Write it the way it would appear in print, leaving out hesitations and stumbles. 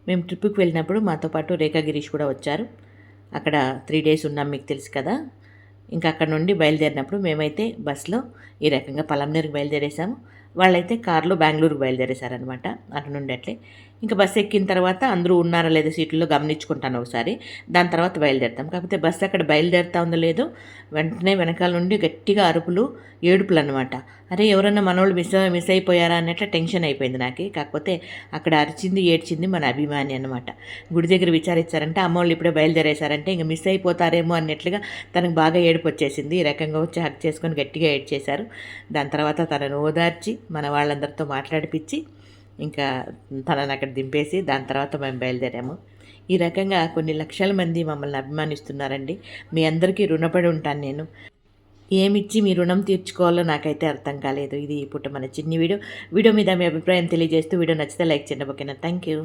మేము ట్రిప్కి వెళ్ళినప్పుడు మాతో పాటు రేఖా గిరీష్ కూడా వచ్చారు. అక్కడ 3 డేస్ ఉన్నాం, మీకు తెలుసు కదా. ఇంకా అక్కడ నుండి బయలుదేరినప్పుడు మేమైతే బస్సులో ఈ రకంగా పలంనేరుకి బయలుదేరేసాము. వాళ్ళైతే కారులో బెంగళూరుకి బయలుదేరేశారనమాట. అటు నుండి అట్లే ఇంకా బస్సు ఎక్కిన తర్వాత అందరూ ఉన్నారా లేదా సీట్లలో గమనించుకుంటాను ఒకసారి. దాని తర్వాత బయలుదేరుతాం. కాకపోతే బస్సు అక్కడ బయలుదేరుతా ఉందో లేదో వెంటనే వెనకాల నుండి గట్టిగా అరుపులు, ఏడుపులు అనమాట. అరే ఎవరన్నా మనోళ్ళు మిస్ అయిపోయారా అన్నట్లు టెన్షన్ అయిపోయింది నాకు. కాకపోతే అక్కడ అరిచింది, ఏడ్చింది మన అభిమాని అనమాట. గుడి దగ్గర విచారించారంటే అమ్మోళ్ళు ఇప్పుడే బయలుదేరేశారంటే ఇంక మిస్ అయిపోతారేమో అన్నట్లుగా తనకు బాగా ఏడుపు వచ్చేసింది. ఈ రకంగా వచ్చి హక్ చేసుకొని గట్టిగా ఏడ్చేశారు. దాని తర్వాత తనను ఓదార్చి మన వాళ్ళందరితో మాట్లాడిపించి ఇంకా తనని అక్కడ దింపేసి దాని తర్వాత మేము బయలుదేరాము. ఈ రకంగా కొన్ని లక్షల మంది మమ్మల్ని అభిమానిస్తున్నారండి. మీ అందరికీ రుణపడి ఉంటాను నేను. ఏమిచ్చి మీ రుణం తీర్చుకోవాలో నాకైతే అర్థం కాలేదు. ఇది ఇప్పుడు మన చిన్ని వీడియో మీద మీ అభిప్రాయం తెలియజేస్తూ వీడియో నచ్చితే లైక్ చేయండి. ఓకేనా? Thank you.